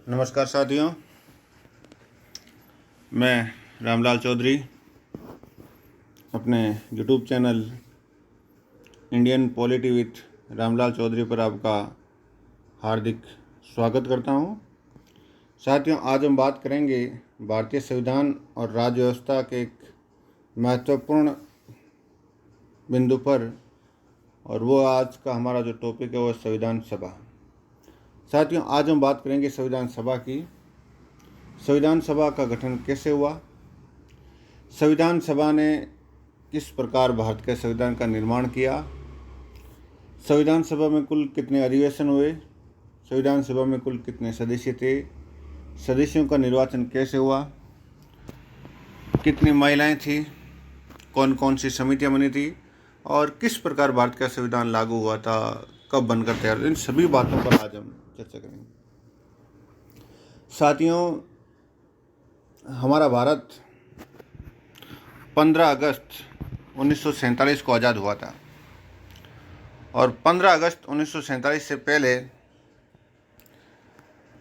नमस्कार साथियों, मैं रामलाल चौधरी अपने YouTube channel Indian polity with Ramlal Chaudhary पर आपका हार्दिक स्वागत करता हूं। साथियों, आज हम बात करेंगे भारतीय संविधान और राज्य व्यवस्था के एक महत्वपूर्ण बिंदु पर, और वो आज का हमारा जो टॉपिक है वो संविधान सभा। साथियों, आज हम बात करेंगे संविधान सभा की। संविधान सभा का गठन कैसे हुआ, संविधान सभा ने किस प्रकार भारत के संविधान का निर्माण किया, संविधान सभा में कुल कितने अधिवेशन हुए, संविधान सभा में कुल कितने सदस्य थे, सदस्यों का निर्वाचन कैसे हुआ, कितनी महिलाएं थी, कौन कौन सी समितियां बनी थी और किस प्रकार भारत का संविधान लागू हुआ था, कब बनकर तैयार हुआ, इन सभी बातों पर आज हम चर्चा करेंगे। साथियों, हमारा भारत 15 अगस्त 1947 को आज़ाद हुआ था और 15 अगस्त 1947 से पहले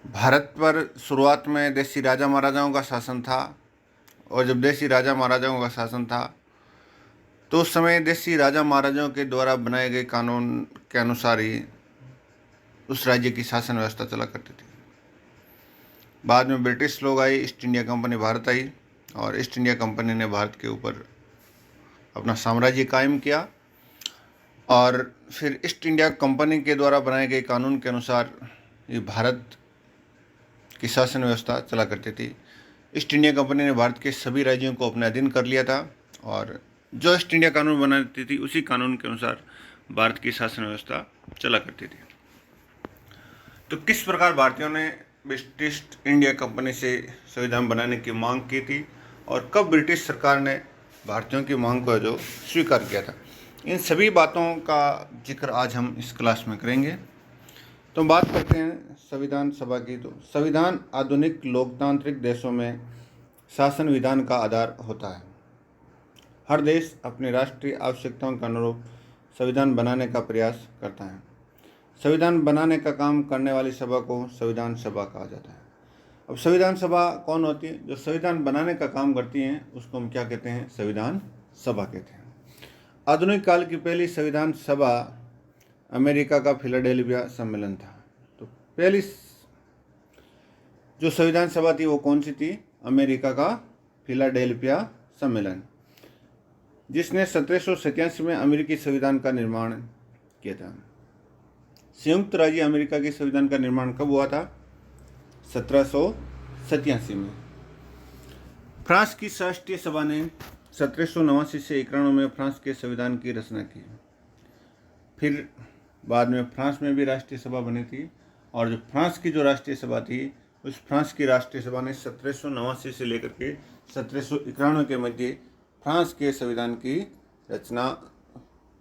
भारत पर शुरुआत में देशी राजा महाराजाओं का शासन था। और जब देशी राजा महाराजाओं का शासन था तो उस समय देशी राजा महाराजाओं के द्वारा बनाए गए कानून के अनुसार ही उस राज्य की शासन व्यवस्था चला करती थी। बाद में ब्रिटिश लोग आए, ईस्ट इंडिया कंपनी भारत आई और ईस्ट इंडिया कंपनी ने भारत के ऊपर अपना साम्राज्य कायम किया और फिर ईस्ट इंडिया कंपनी के द्वारा बनाए गए कानून के अनुसार ये भारत की शासन व्यवस्था चला करती थी। ईस्ट इंडिया कंपनी ने भारत के सभी राज्यों को अपने अधीन कर लिया था और जो ईस्ट इंडिया कानून बनाती थी उसी कानून के अनुसार भारत की शासन व्यवस्था चला करती थी। तो किस प्रकार भारतीयों ने ब्रिटिश इंडिया कंपनी से संविधान बनाने की मांग की थी और कब ब्रिटिश सरकार ने भारतीयों की मांग को जो स्वीकार किया था, इन सभी बातों का जिक्र आज हम इस क्लास में करेंगे। तो बात करते हैं संविधान सभा की। तो संविधान आधुनिक लोकतांत्रिक देशों में शासन विधान का आधार होता है। हर देश अपनी राष्ट्रीय आवश्यकताओं के अनुरूप संविधान बनाने का प्रयास करता है। संविधान बनाने का काम करने वाली सभा को संविधान सभा कहा जाता है। अब संविधान सभा कौन होती है? जो संविधान बनाने का काम करती हैं उसको हम क्या कहते हैं? संविधान सभा कहते हैं। आधुनिक काल की पहली संविधान सभा अमेरिका का फिलाडेल्फिया सम्मेलन था। तो पहली जो संविधान सभा थी वो कौन सी थी? अमेरिका का फिलाडेल्फिया सम्मेलन, जिसने 1787 में अमेरिकी संविधान का निर्माण किया था। संयुक्त राज्य अमेरिका के संविधान का निर्माण कब हुआ था? 1787 में। फ्रांस की राष्ट्रीय सभा ने 1789 से 91 में फ्रांस के संविधान की रचना की। फिर बाद में फ्रांस में भी राष्ट्रीय सभा बनी थी और जो फ्रांस की जो राष्ट्रीय सभा थी उस फ्रांस की राष्ट्रीय सभा ने 1789 से लेकर के 1791 के मध्य फ्रांस के संविधान की रचना,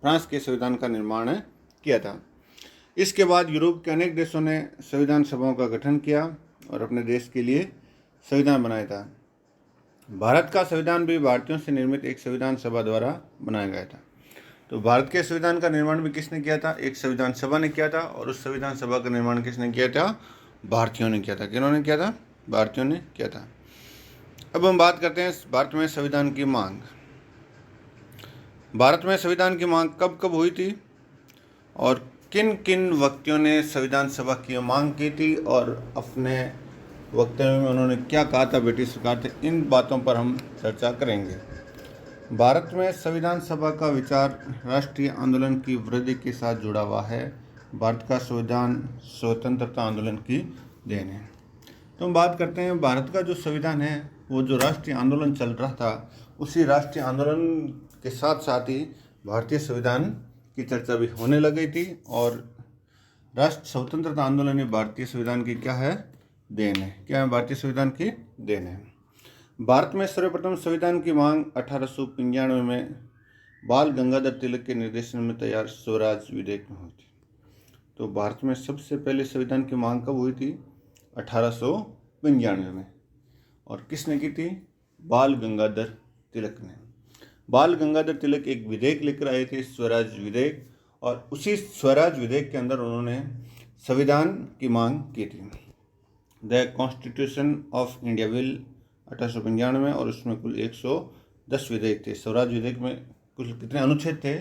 फ्रांस के संविधान का निर्माण किया था। इसके बाद यूरोप के अनेक देशों ने संविधान सभाओं का गठन किया और अपने देश के लिए संविधान बनाया था। भारत का संविधान भी भारतीयों से निर्मित एक संविधान सभा द्वारा बनाया गया था। तो भारत के संविधान का निर्माण भी किसने किया था? एक संविधान सभा ने किया था। और उस संविधान सभा का निर्माण किसने किया था? भारतीयों ने किया था। किन्होंने किया था? भारतीयों ने किया था। अब हम बात करते हैं भारत में संविधान की मांग। भारत में संविधान की मांग कब कब हुई थी और किन किन व्यक्तियों ने संविधान सभा की मांग की थी और अपने वक्तव्य में उन्होंने क्या कहा था ब्रिटिश सरकार से, इन बातों पर हम चर्चा करेंगे। भारत में संविधान सभा का विचार राष्ट्रीय आंदोलन की वृद्धि के साथ जुड़ा हुआ है। भारत का संविधान स्वतंत्रता आंदोलन की देन है। तो हम बात करते हैं भारत का जो संविधान है वो जो राष्ट्रीय आंदोलन चल रहा था उसी राष्ट्रीय आंदोलन के साथ साथ ही भारतीय संविधान की चर्चा भी होने लग गई थी और राष्ट्र स्वतंत्रता आंदोलन ही भारतीय संविधान की क्या है? देन है। क्या है? भारतीय संविधान की देन है। भारत में सर्वप्रथम संविधान की मांग 1895 में बाल गंगाधर तिलक के निर्देशन में तैयार स्वराज विधेयक में हुई थी। तो भारत में सबसे पहले संविधान की मांग कब हुई थी? 1895 में। और किसने की थी? बाल गंगाधर तिलक ने। बाल गंगाधर तिलक एक विधेयक लेकर आए थे, स्वराज विधेयक, और उसी स्वराज विधेयक के अंदर उन्होंने संविधान की मांग की थी। The constitution of India bill 1895 में, और उसमें कुल 110 विधेयक थे। स्वराज विधेयक में कुल कितने अनुच्छेद थे?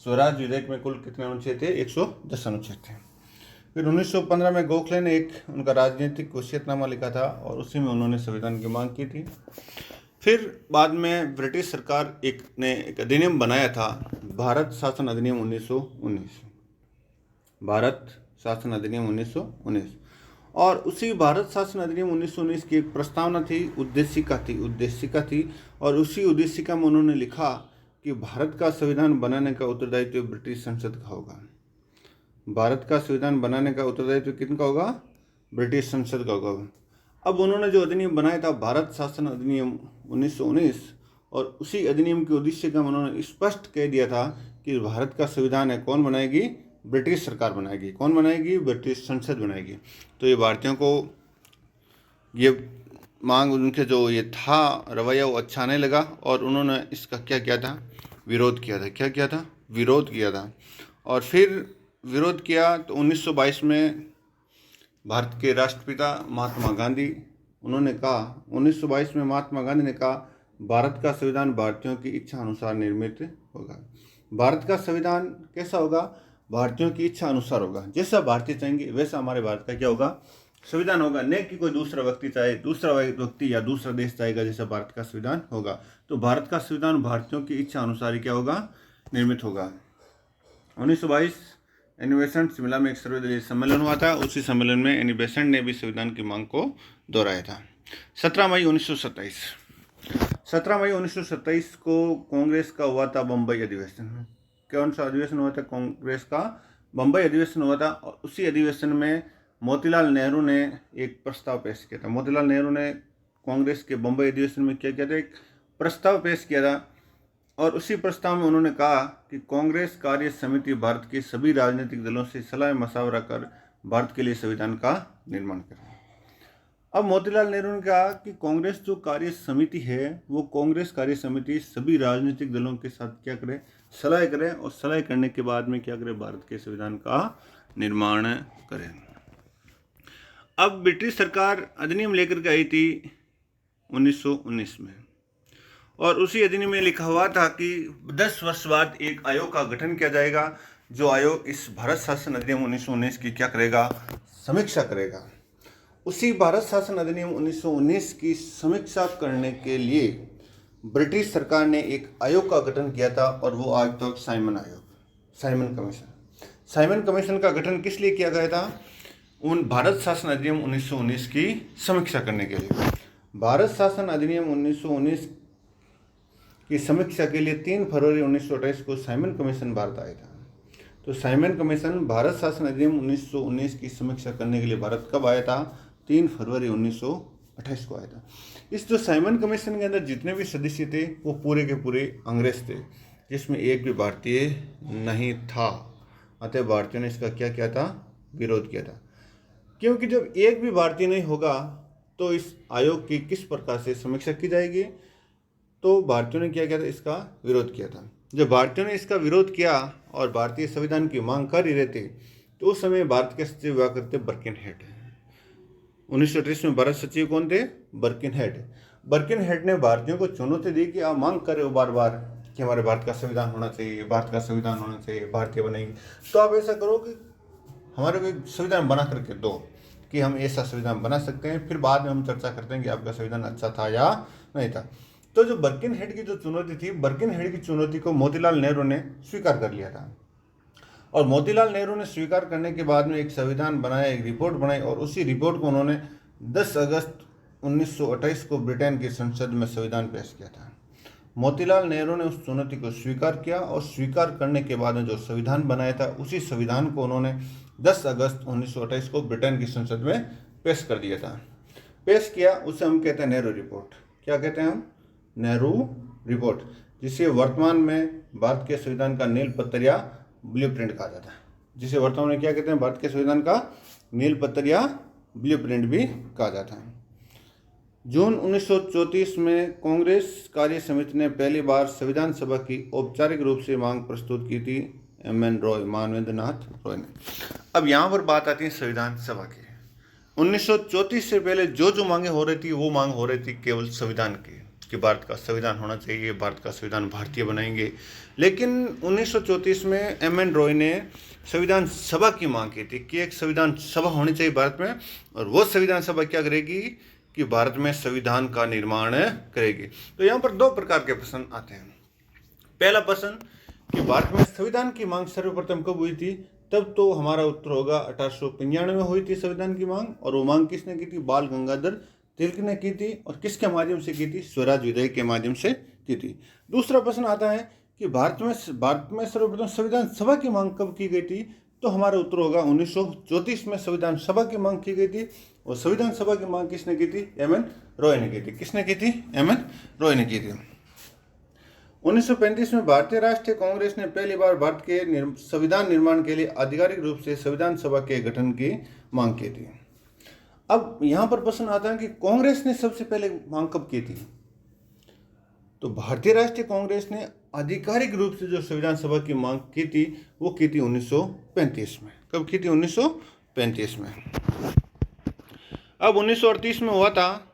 स्वराज विधेयक में कुल कितने अनुच्छेद थे? 110 अनुच्छेद थे। फिर 1915 में गोखले ने एक उनका राजनीतिक वसीयतनामा लिखा था और उसी में उन्होंने संविधान की मांग की थी। फिर बाद में ब्रिटिश सरकार ने एक अधिनियम बनाया था, भारत शासन अधिनियम 1919, भारत शासन अधिनियम 1919। और उसी भारत शासन अधिनियम 1919 की एक प्रस्तावना थी, उद्देशिका थी, और उसी उद्देशिका में उन्होंने लिखा कि भारत का संविधान बनाने का उत्तरदायित्व ब्रिटिश संसद का होगा। भारत का संविधान बनाने का उत्तरदायित्व किनका होगा? ब्रिटिश संसद का होगा। अब उन्होंने जो अधिनियम बनाया था भारत शासन अधिनियम 1919, और उसी अधिनियम के उद्देशिका में उन्होंने स्पष्ट कह दिया था कि भारत का संविधान है कौन बनाएगी? ब्रिटिश सरकार बनाएगी। कौन बनाएगी? ब्रिटिश संसद बनाएगी। तो ये भारतीयों को ये मांग, उनके जो ये था रवैया, वो अच्छा नहीं लगा और उन्होंने इसका क्या किया था? विरोध किया था। क्या किया था? विरोध किया था। और फिर विरोध किया तो 1922 में भारत के राष्ट्रपिता महात्मा गांधी, उन्होंने कहा 1922 में महात्मा गांधी ने कहा भारत का संविधान भारतीयों की इच्छा अनुसार निर्मित होगा। भारत का संविधान कैसा होगा? भारतीयों की इच्छा अनुसार होगा। जैसा भारतीय चाहेंगे वैसा हमारे भारत का क्या होगा? संविधान होगा। न कि कोई दूसरा व्यक्ति चाहे, दूसरा व्यक्ति या दूसरा देश चाहेगा जैसा भारत का संविधान होगा। तो भारत का संविधान भारतीयों की इच्छा अनुसार ही क्या होगा? निर्मित होगा। 1922 एनी बेसेंट शिमला में एक सर्वदलीय सम्मेलन हुआ था। उसी सम्मेलन में एनी बेसेंट ने भी संविधान की मांग को दोहराया था। 17 मई 1927 को कांग्रेस का हुआ था बम्बई अधिवेशन। कौन सा अधिवेशन हुआ था? कांग्रेस का बम्बई अधिवेशन हुआ था। और उसी अधिवेशन में मोतीलाल नेहरू ने एक प्रस्ताव पेश किया था। मोतीलाल नेहरू ने कांग्रेस के बम्बई अधिवेशन में क्या किया था? एक प्रस्ताव पेश किया था। और उसी प्रस्ताव में उन्होंने कहा कि कांग्रेस कार्य समिति भारत के सभी राजनीतिक दलों से सलाह मशवरा कर भारत के लिए संविधान का निर्माण करे। अब मोतीलाल नेहरू ने कहा कि कांग्रेस जो कार्य समिति है, वो कांग्रेस कार्य समिति सभी राजनीतिक दलों के साथ क्या करे? सलाह करे, और सलाह करने के बाद में क्या करे? भारत के संविधान का निर्माण करे। अब ब्रिटिश सरकार अधिनियम लेकर के आई थी 1919 में, और उसी अधिनियम में लिखा हुआ था कि 10 वर्ष बाद एक आयोग का गठन किया जाएगा, जो आयोग इस भारत शासन अधिनियम 1919 की क्या करेगा? समीक्षा करेगा। उसी भारत शासन अधिनियम 1919 की समीक्षा करने के लिए ब्रिटिश सरकार ने एक आयोग का गठन किया था, और वो आयोग था साइमन आयोग, साइमन कमीशन। साइमन कमीशन का गठन किस लिए किया गया था? उन भारत शासन अधिनियम 1919 की समीक्षा करने के लिए। भारत शासन अधिनियम 1919 की समीक्षा के लिए 3 फरवरी 1928 को साइमन कमीशन भारत आया था। तो साइमन कमीशन भारत शासन अधिनियम 1919 की समीक्षा करने के लिए भारत कब आया था? 3 फरवरी 1928 को आया था। इस जो साइमन कमीशन के अंदर जितने भी सदस्य थे वो पूरे के पूरे अंग्रेज थे, जिसमें एक भी भारतीय नहीं था। अतः भारतीयों ने इसका क्या किया था? विरोध किया था। क्योंकि जब एक भी भारतीय नहीं होगा तो इस आयोग की किस प्रकार से समीक्षा की जाएगी? तो भारतीयों ने क्या किया था? इसका विरोध किया था। जब भारतीयों ने इसका विरोध किया और भारतीय संविधान की मांग कर ही रहे थे, तो उस समय भारत के सचिव हुआ करते बर्किनहेड। 1928 में भारत सचिव कौन थे? बर्किनहेड। बर्किनहेड ने भारतीयों को चुनौती दी कि आप मांग कर रहे हो बार बार कि हमारे भारत का संविधान होना चाहिए, भारत का संविधान होना चाहिए, भारतीय बनेंगे, तो आप ऐसा करो कि हमारे को एक संविधान बना करके दो कि हम ऐसा संविधान बना सकते हैं, फिर बाद में हम चर्चा करते हैं कि आपका संविधान अच्छा था या नहीं था। तो जो बर्किनहेड की जो चुनौती थी, बर्किनहेड की चुनौती को मोतीलाल नेहरू ने स्वीकार कर लिया था। और मोतीलाल नेहरू ने स्वीकार करने के बाद में एक संविधान बनाया, एक रिपोर्ट बनाई, और उसी रिपोर्ट को उन्होंने 10 अगस्त 1928 को ब्रिटेन की संसद में संविधान पेश किया था। मोतीलाल नेहरू ने उस चुनौती को स्वीकार किया, और स्वीकार करने के बाद में जो संविधान बनाया था, उसी संविधान को उन्होंने 10 अगस्त 1928 को ब्रिटेन की संसद में पेश कर दिया था। पेश किया, उसे हम कहते हैं नेहरू रिपोर्ट। क्या कहते हैं हम? नेहरू रिपोर्ट, जिसे वर्तमान में भारत के संविधान का नील पत्थर या ब्लूप्रिंट कहा जाता है। जिसे वर्तमान में क्या कहते हैं? भारत के संविधान का नील पत्थर या ब्लूप्रिंट भी कहा जाता है। जून 1934 में कांग्रेस कार्य समिति ने पहली बार संविधान सभा की औपचारिक रूप से मांग प्रस्तुत की थी एम एन रॉय, मानवेंद्र नाथ रॉय ने। अब यहाँ पर बात आती है संविधान सभा की। 1934 से पहले जो जो मांगे हो रही थी वो मांग हो रही थी केवल संविधान की, कि भारत का संविधान होना चाहिए, भारत का संविधान भारतीय बनाएंगे। लेकिन 1934 में एम.एन. रॉय ने संविधान सभा की मांग की थी कि एक संविधान सभा होनी चाहिए भारत में, और वो संविधान सभा क्या करेगी कि भारत में संविधान का निर्माण करेगी। तो यहाँ पर दो प्रकार के प्रश्न आते हैं। पहला प्रश्न कि भारत में संविधान की मांग सर्वप्रथम कब हुई थी, तब तो हमारा उत्तर होगा 1895 में हुई थी संविधान की मांग। और वो मांग किसने की थी? बाल गंगाधर तिलक ने की थी। और किसके माध्यम से की थी? स्वराज विधेयक के माध्यम से की थी। दूसरा प्रश्न आता है कि भारत में सर्वप्रथम संविधान सभा की मांग कब की गई थी, तो हमारा उत्तर होगा 1934 में संविधान सभा की मांग की गई थी। और संविधान सभा की मांग किसने की थी? एम.एन. रॉय ने की थी। किसने की थी? एम.एन. रॉय ने की थी। 1935 में भारतीय राष्ट्रीय कांग्रेस ने पहली बार भारत के संविधान निर्माण के लिए आधिकारिक रूप से संविधान सभा के गठन की मांग की थी। अब यहां पर प्रश्न आता है कि कांग्रेस ने सबसे पहले मांग कब की थी? तो भारतीय राष्ट्रीय कांग्रेस ने आधिकारिक रूप से जो संविधान सभा की मांग की थी वो की थी 1935 में। कब की थी? 1935 में। अब 1938 में हुआ था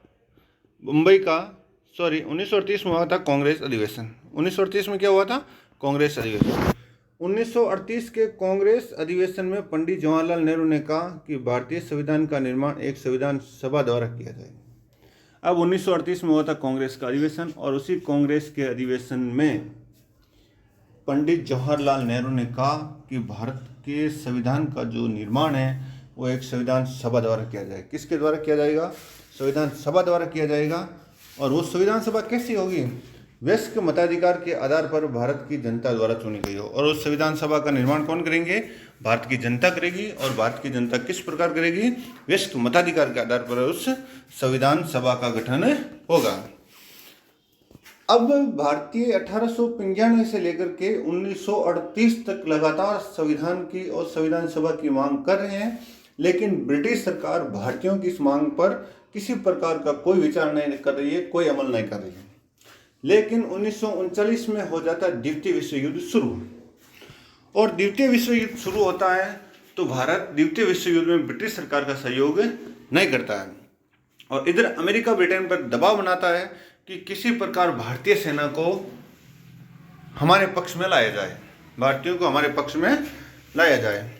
1938 में हुआ था कांग्रेस अधिवेशन। 1938 में क्या हुआ था? कांग्रेस अधिवेशन। 1938 के कांग्रेस अधिवेशन में पंडित जवाहरलाल नेहरू ने कहा कि भारतीय संविधान का निर्माण एक संविधान सभा द्वारा किया जाए। अब 1938 में हुआ था कांग्रेस का अधिवेशन, और उसी कांग्रेस के अधिवेशन में पंडित जवाहरलाल नेहरू ने कहा कि भारत के संविधान का जो निर्माण है वो एक संविधान सभा द्वारा किया जाए। किसके द्वारा किया जाएगा? संविधान सभा द्वारा किया जाएगा। और वो संविधान सभा कैसी होगी? वयस्क मताधिकार के आधार पर भारत की जनता द्वारा चुनी गई हो। और उस संविधान सभा का निर्माण कौन करेंगे? भारत की जनता करेगी। और भारत की जनता किस प्रकार करेगी? वयस्क मताधिकार के आधार पर उस संविधान सभा का गठन होगा। अब भारतीय 1895 से लेकर के 1938 तक लगातार संविधान की और संविधान सभा की मांग कर रहे हैं, लेकिन ब्रिटिश सरकार भारतीयों की इस मांग पर किसी प्रकार का कोई विचार नहीं कर रही है, कोई अमल नहीं कर रही है। लेकिन 1939 में हो जाता है द्वितीय विश्व युद्ध शुरू। और द्वितीय विश्व युद्ध शुरू होता है तो भारत द्वितीय विश्व युद्ध में ब्रिटिश सरकार का सहयोग नहीं करता है, और इधर अमेरिका ब्रिटेन पर दबाव बनाता है कि किसी प्रकार भारतीय सेना को हमारे पक्ष में लाया जाए, भारतीयों को हमारे पक्ष में लाया जाए।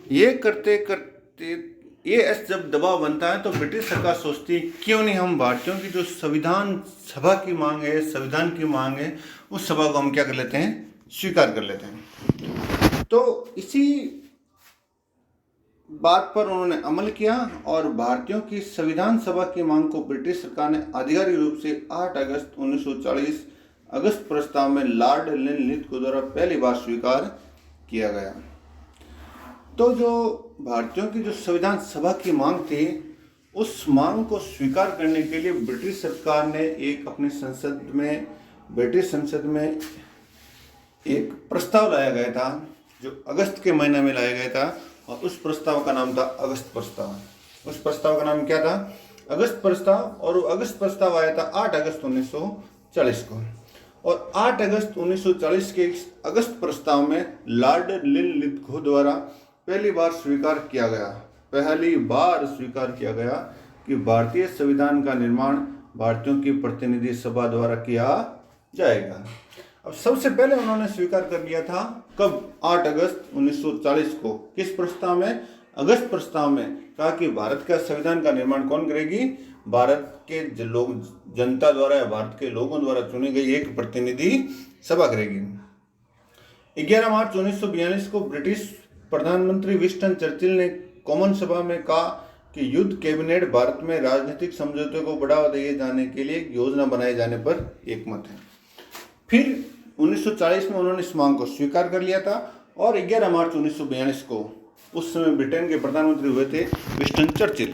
ये करते करते जब दबाव बनता है तो ब्रिटिश सरकार सोचती है क्यों नहीं हम भारतीयों की जो संविधान सभा की मांग है, संविधान की मांग है, उस सभा को हम क्या कर लेते हैं? स्वीकार कर लेते हैं। तो इसी बात पर उन्होंने अमल किया और भारतीयों की संविधान सभा की मांग को ब्रिटिश सरकार ने आधिकारिक रूप से 8 अगस्त 1940 अगस्त प्रस्ताव में लॉर्ड लिनलिथ द्वारा पहली बार स्वीकार किया गया। तो जो भारतीयों की जो संविधान सभा की मांग थी, उस मांग को स्वीकार करने के लिए ब्रिटिश सरकार ने एक अपने ब्रिटिश संसद में एक प्रस्ताव लाया गया था, जो अगस्त के महीने में लाया गया था, और उस प्रस्ताव का नाम था अगस्त प्रस्ताव। उस प्रस्ताव का नाम क्या था? अगस्त प्रस्ताव। और वो अगस्त प्रस्ताव आया था 8 अगस्त 1940 को। और 8 अगस्त 1940 के इस अगस्त प्रस्ताव में लॉर्ड लिनलिथ द्वारा पहली बार स्वीकार किया गया कि भारतीय संविधान का निर्माण भारतीयों की प्रतिनिधि सभा द्वारा किया जाएगा। अब सबसे पहले उन्होंने स्वीकार कर लिया था कब? 8 अगस्त 1940 को। किस प्रस्ताव में? अगस्त प्रस्ताव में कहा कि भारत का संविधान का निर्माण कौन करेगी? भारत के जनता द्वारा या भारत के लोगों द्वारा चुनी गई एक प्रतिनिधि सभा करेगी। 11 मार्च 1942 को ब्रिटिश प्रधानमंत्री विंस्टन चर्चिल ने कॉमन सभा में कहा कि युद्ध कैबिनेट भारत में राजनीतिक समझौते को बढ़ावा दिए जाने के लिए एक योजना बनाए जाने पर एकमत है। फिर 1940 में उन्होंने इस मांग को स्वीकार कर लिया था। और 11 मार्च 1942 को उस समय ब्रिटेन के प्रधानमंत्री हुए थे विंस्टन चर्चिल।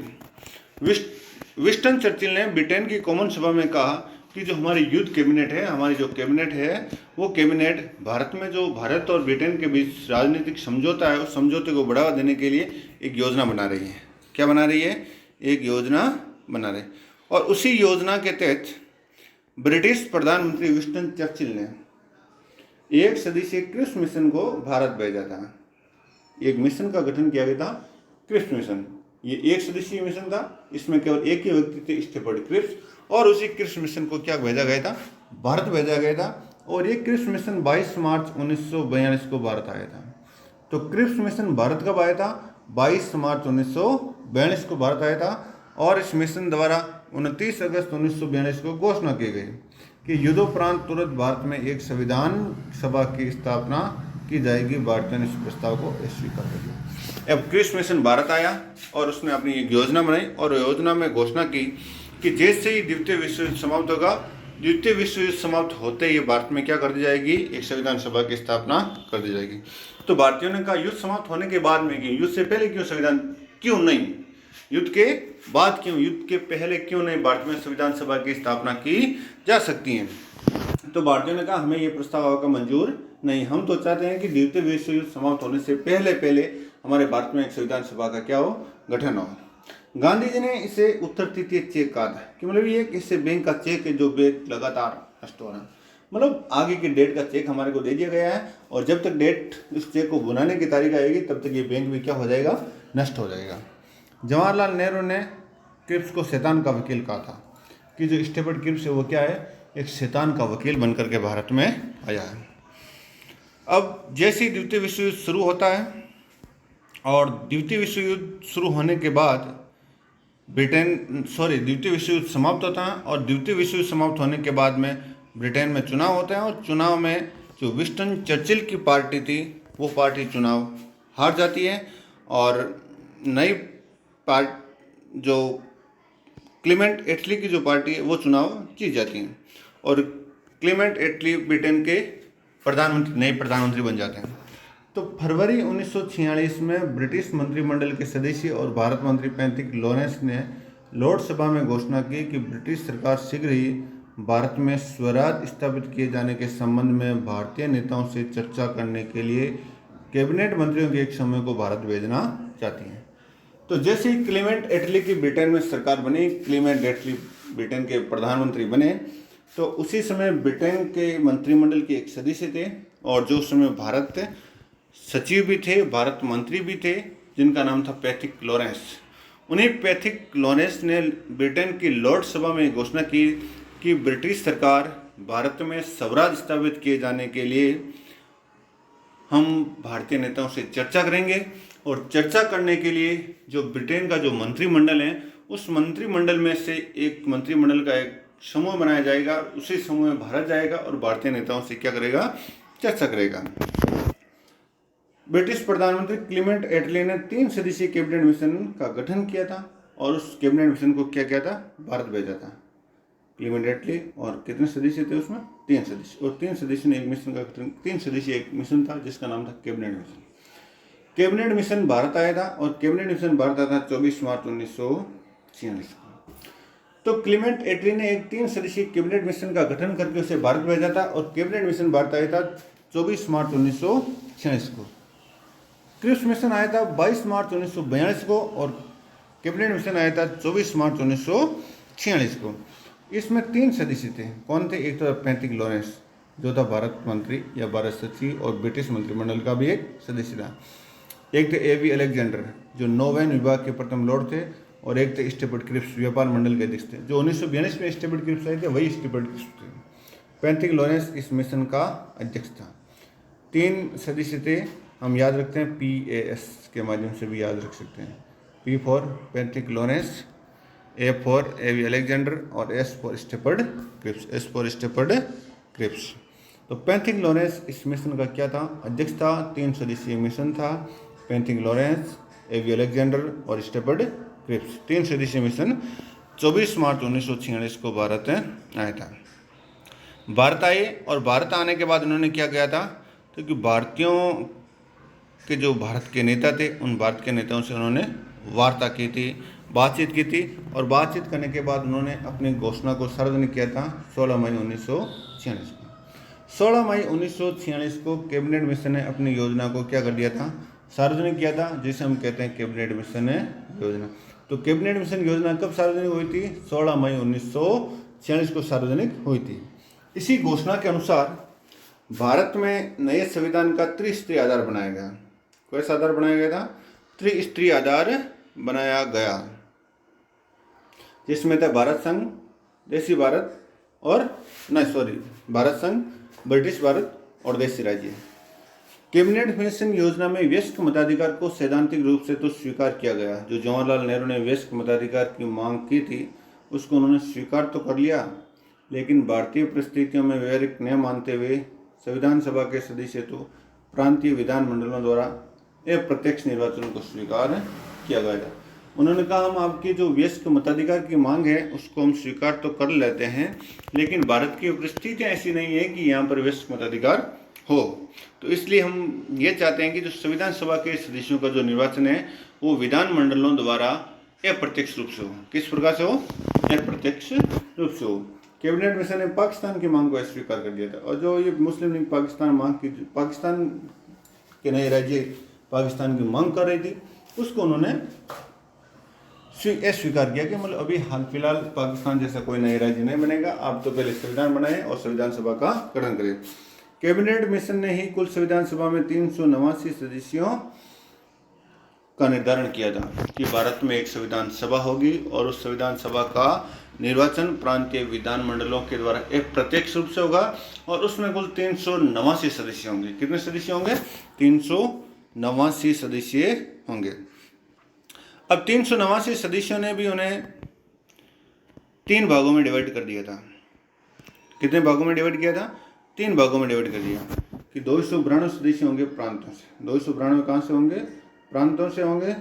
विंस्टन चर्चिल ने ब्रिटेन की कॉमन सभा में कहा कि जो हमारी युद्ध कैबिनेट है, हमारी जो कैबिनेट है, वो कैबिनेट भारत में जो भारत और ब्रिटेन के बीच राजनीतिक समझौता है, उस समझौते को बढ़ावा देने के लिए एक योजना बना रही है। क्या बना रही है? एक योजना बना रही है। और उसी योजना के तहत ब्रिटिश प्रधानमंत्री विंस्टन चर्चिल ने एक सदस्यीय क्रिप्स मिशन को भारत भेजा था। एक मिशन का गठन किया गया था, क्रिप्स मिशन। ये एक सदस्यीय मिशन था, इसमें केवल एक ही व्यक्ति थे, स्टेफर्ड क्रिप्स, और उसी क्रिप्स मिशन को क्या भेजा गया था, भारत भेजा गया था। और ये क्रिप्स मिशन 22 मार्च 1942 को भारत आया था। तो क्रिप्स मिशन भारत कब आया था, 22 मार्च 1942 को भारत आया था। और इस मिशन द्वारा 29 अगस्त 1942 को घोषणा की गई कि युद्धोपरांत तुरंत भारत में एक संविधान सभा की स्थापना की जाएगी। भारतीय ने इस प्रस्ताव को स्वीकार कर लिया। अब क्रिप्स मिशन भारत आया और उसने अपनी एक योजना बनाई और योजना में घोषणा की कि जैसे ही द्वितीय विश्व युद्ध समाप्त होगा, द्वितीय विश्व युद्ध समाप्त होते ही भारत में क्या कर दी जाएगी, एक संविधान सभा की स्थापना कर दी जाएगी। तो भारतीयों ने कहा युद्ध समाप्त होने के बाद में क्यों, युद्ध से पहले क्यों संविधान, क्यों नहीं, युद्ध के बाद क्यों, युद्ध के पहले क्यों नहीं भारत में संविधान सभा की स्थापना की जा सकती है। तो भारतीयों ने कहा हमें ये प्रस्ताव आपका मंजूर नहीं, हम तो चाहते हैं कि द्वितीय विश्व युद्ध समाप्त होने से पहले पहले हमारे भारत में एक संविधान सभा का क्या हो, गठन हो। गांधी जी ने इसे उत्तर तृतीय चेक कहा था कि मतलब ये इससे बैंक का चेक है जो बैंक लगातार नष्ट हो रहा है, मतलब आगे की डेट का चेक हमारे को दे दिया गया है और जब तक डेट इस चेक को बुनाने की तारीख आएगी तब तक ये बैंक भी क्या हो जाएगा, नष्ट हो जाएगा। जवाहरलाल नेहरू ने क्रिप्स को शैतान का वकील कहा था कि जो स्टेफर्ड क्रिप्स है वो क्या है, एक शैतान का वकील बनकर के भारत में आया है। अब जैसे ही द्वितीय विश्व युद्ध शुरू होता है और द्वितीय विश्व युद्ध शुरू होने के बाद द्वितीय विश्व युद्ध समाप्त होता है और द्वितीय विश्व युद्ध समाप्त होने के बाद में ब्रिटेन में चुनाव होते हैं और चुनाव में जो विंस्टन चर्चिल की पार्टी थी वो पार्टी चुनाव हार जाती है और नई पार्टी जो क्लेमेंट एटली की जो पार्टी है वो चुनाव जीत जाती है और क्लेमेंट एटली ब्रिटेन के नए प्रधानमंत्री बन जाते हैं। तो फरवरी 1946 में ब्रिटिश मंत्रिमंडल के सदस्य और भारत मंत्री पैट्रिक लॉरेंस ने लॉर्ड सभा में घोषणा की कि ब्रिटिश सरकार शीघ्र ही भारत में स्वराज स्थापित किए जाने के संबंध में भारतीय नेताओं से चर्चा करने के लिए कैबिनेट मंत्रियों के एक समूह को भारत भेजना चाहती है। तो जैसे ही क्लेमेंट एटली की ब्रिटेन में सरकार बनी, क्लेमेंट एटली ब्रिटेन के प्रधानमंत्री बने, तो उसी समय ब्रिटेन के मंत्रिमंडल के एक सदस्य थे और जो उस समय भारत सचिव भी थे, भारत मंत्री भी थे, जिनका नाम था पैट्रिक लॉरेंस। उन्हीं पैट्रिक लॉरेंस ने ब्रिटेन की लॉर्ड सभा में घोषणा की कि ब्रिटिश सरकार भारत में स्वराज स्थापित किए जाने के लिए हम भारतीय नेताओं से चर्चा करेंगे और चर्चा करने के लिए जो ब्रिटेन का जो मंत्रिमंडल है उस मंत्रिमंडल में से एक मंत्रिमंडल का एक समूह बनाया जाएगा, उसी समूह में भारत जाएगा और भारतीय नेताओं से क्या करेगा, चर्चा करेगा। ब्रिटिश प्रधानमंत्री क्लेमेंट एटली ने 3 सदस्यीय कैबिनेट मिशन का गठन किया था और उस कैबिनेट मिशन को क्या किया था, भारत भेजा था। क्लेमेंट एटली और कितने सदस्य थे उसमें, 3 सदस्य, और 3 सदस्य ने एक मिशन का गठन, 3 सदस्यीय एक मिशन था जिसका नाम था cabinet mission. Cabinet mission Bharat आया था और कैबिनेट मिशन भारत आया था 24 मार्च 1946 को। तो क्लेमेंट एटली ने एक 3 सदस्यीय कैबिनेट मिशन का गठन करके उसे भारत भेजा था और कैबिनेट मिशन भारत आया था 24 मार्च 1946 को। क्रिप्स मिशन आया था 22 मार्च 1942 को और कैबिनेट मिशन आया था 24 मार्च 1946 को। इसमें 3 सदस्य थे, कौन थे, एक तो पैट्रिक लॉरेंस जो था भारत मंत्री या भारत सचिव और ब्रिटिश मंत्रिमंडल का भी एक सदस्य था, एक थे एवी अलेक्जेंडर जो नौवैन विभाग के प्रथम लॉर्ड थे और एक थे स्टेफर्ड क्रिप्स व्यापार मंडल के अध्यक्ष थे। जो 1942 में स्टेफर्ड क्रिप्स आए थे वही स्टेफर्ड क्रिप्स थे। पैट्रिक लॉरेंस इस मिशन का अध्यक्ष था। 3 सदस्य थे, हम याद रखते हैं PAS के माध्यम से भी याद रख सकते हैं। P for Patrick Lawrence, A for A V Alexander और S for Stafford Cripps, S for Stafford Cripps. तो पैट्रिक लॉरेंस इस मिशन का क्या था, अध्यक्ष था। 3 सदस्यीय मिशन था, पैट्रिक लॉरेंस, एवी अलेक्जेंडर और स्टेफर्ड क्रिप्स। 3 सदस्यीय मिशन 24 मार्च 1946 को भारत आया था। भारत आए और भारत आने के बाद उन्होंने क्या किया था, तो कि भारतीयों के जो भारत के नेता थे उन भारत के नेताओं से उन्होंने वार्ता की थी, बातचीत की थी और बातचीत करने के बाद उन्होंने अपनी घोषणा को सार्वजनिक किया था 16 मई 1946 को। 16 मई 1946 को कैबिनेट मिशन ने अपनी योजना को क्या कर दिया था, सार्वजनिक किया था, जिसे हम कहते हैं कैबिनेट मिशन योजना। तो कैबिनेट मिशन योजना कब सार्वजनिक हुई थी, 16 मई 1946 को सार्वजनिक हुई थी। इसी घोषणा के अनुसार भारत में नए संविधान का त्रिस्तरीय आधार बनाया गया। कैसा आधार बनाया गया था, त्रिस्तरीय आधार बनाया गया, जिसमें था भारत संघ, देशी भारत और भारत संघ, ब्रिटिश भारत और देशी राज्य। कैबिनेट मिशन योजना में वयस्क मताधिकार को सैद्धांतिक रूप से तो स्वीकार किया गया। जो जवाहरलाल नेहरू ने वयस्क मताधिकार की मांग की थी उसको उन्होंने स्वीकार तो कर लिया, लेकिन भारतीय परिस्थितियों में व्यवहारिक न मानते हुए संविधान सभा के सदस्य तो प्रांतीय विधानमंडलों द्वारा अप्रत्यक्ष निर्वाचन को स्वीकार किया गया था। उन्होंने कहा हम आपकी जो वयस्क मताधिकार की मांग है उसको हम स्वीकार तो कर लेते हैं, लेकिन भारत की परिस्थितियाँ ऐसी नहीं है कि यहाँ पर वयस्क मताधिकार हो, तो इसलिए हम ये चाहते हैं कि जो संविधान सभा के सदस्यों का जो निर्वाचन है वो विधानमंडलों द्वारा अप्रत्यक्ष रूप से हो। किस प्रकार से हो? अप्रत्यक्ष रूप से हो। कैबिनेट मिशन ने पाकिस्तान की मांग को अस्वीकार कर दिया था, और जो ये मुस्लिम लीग पाकिस्तान के नए राज्य पाकिस्तान की मांग कर रही थी उसको उन्होंने स्वीकार किया कि मतलब अभी हाल फिलहाल पाकिस्तान जैसा कोई नया राज्य नहीं बनेगा, आप तो पहले संविधान बनाएं और संविधान सभा का गठन करें। कैबिनेट मिशन ने ही कुल संविधान सभा में 389 सदस्यों का निर्धारण किया था कि भारत में एक संविधान सभा होगी और उस संविधान सभा का निर्वाचन प्रांतीय विधानमंडलों के द्वारा एक प्रत्यक्ष रूप से होगा, और उसमें कुल 389 सदस्य होंगे। कितने सदस्य होंगे? 389 सदस्य होंगे। अब 389 सदस्यों ने भी उन्हें 3 भागों में डिवाइड कर दिया था। कितने भागों में डिवाइड किया था? 3 भागों में डिवाइड कर दिया कि 292 सदस्य होंगे प्रांतों से। 292 कहाँ से होंगे? प्रांतों से होंगे।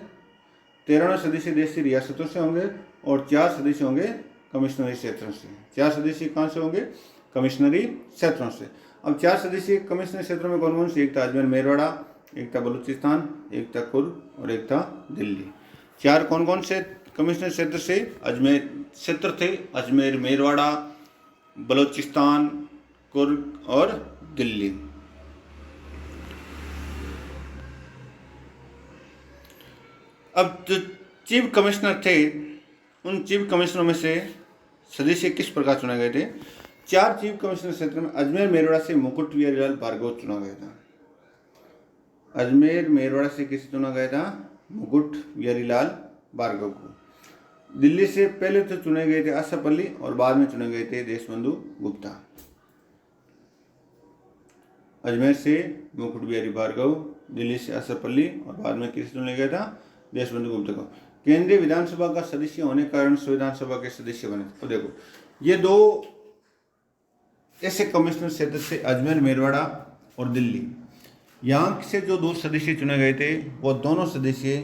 13 सदस्य देशी रियासतों से होंगे और 4 सदस्य होंगे कमिश्नरी क्षेत्रों से। 4 सदस्य कहाँ से होंगे? कमिश्नरी क्षेत्रों से। अब 4 सदस्य कमिश्नरी क्षेत्रों में कौन कौन से? एक था अजमेर मेरवाड़ा, एक था बलूचिस्तान, एक था कुर्ग और एक था दिल्ली। 4 कौन कौन से कमिश्नर क्षेत्र से? अजमेर क्षेत्र थे, अजमेर मेरवाड़ा, बलूचिस्तान, कुर्ग और दिल्ली। अब जो चीफ कमिश्नर थे उन चीफ कमिश्नरों में से सदस्य किस प्रकार चुने गए थे? 4 चीफ कमिश्नर क्षेत्र में अजमेर मेरवाड़ा से मुकुट बिहारीलाल भार्गव चुना गया था। अजमेर मेरवाड़ा से किसे चुना गया था? मुकुट बिहारीलाल भार्गव को। दिल्ली से पहले तो चुने गए थे आशापल्ली और बाद में चुने गए थे देशबंधु गुप्ता। अजमेर से मुकुट बिहारी भार्गव, दिल्ली से आशापल्ली और बाद में किसे चुना गया था? देशबंधु गुप्ता को। केंद्रीय विधानसभा का सदस्य होने के कारण संविधान सभा के सदस्य बने। तो देखो ये 2 ऐसे कमिश्नर क्षेत्र से अजमेर मेरवाड़ा और दिल्ली, यहाँ से जो 2 सदस्य चुने गए थे वो दोनों सदस्य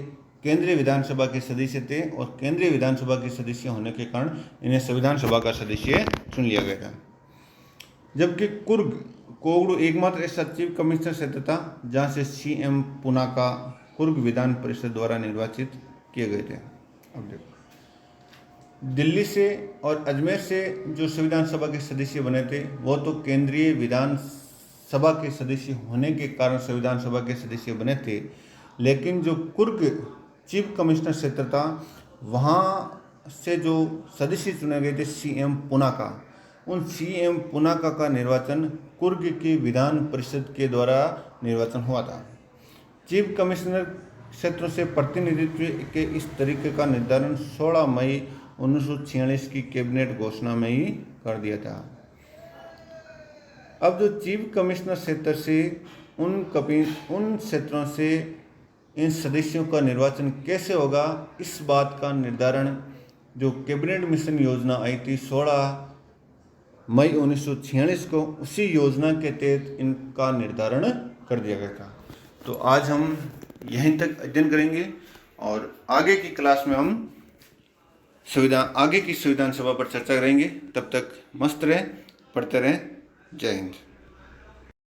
केंद्रीय विधानसभा के सदस्य थे, और केंद्रीय विधानसभा के सदस्य होने के कारण इन्हें संविधान सभा का सदस्य चुन लिया गया था। जबकि कुर्ग कोगड़ू एकमात्र ऐसा चीफ कमिश्नर क्षेत्र था जहाँ से CM पुना का कुर्ग विधान परिषद द्वारा निर्वाचित किए गए थे। अब देखो दिल्ली से और अजमेर से जो संविधान सभा के सदस्य बने थे वो तो केंद्रीय विधान सभा के सदस्य होने के कारण संविधान सभा के सदस्य बने थे, लेकिन जो कुर्ग चीफ कमिश्नर क्षेत्र था वहाँ से जो सदस्य चुने गए थे CM पुना का, उन CM पुना का निर्वाचन कुर्ग की विधान परिषद के द्वारा निर्वाचन हुआ था। चीफ कमिश्नर क्षेत्रों से प्रतिनिधित्व के इस तरीके का निर्धारण 16 मई 1946 की कैबिनेट घोषणा में ही कर दिया था। अब जो चीफ कमिश्नर क्षेत्र से उन क्षेत्रों से इन सदस्यों का निर्वाचन कैसे होगा, इस बात का निर्धारण जो कैबिनेट मिशन योजना आई थी 16 मई 1946 को, उसी योजना के तहत इनका निर्धारण कर दिया गया था। तो आज हम यहीं तक अध्ययन करेंगे और आगे की क्लास में हम आगे की संविधान सभा पर चर्चा करेंगे। तब तक मस्त रहें, पढ़ते रहें। जय हिंद।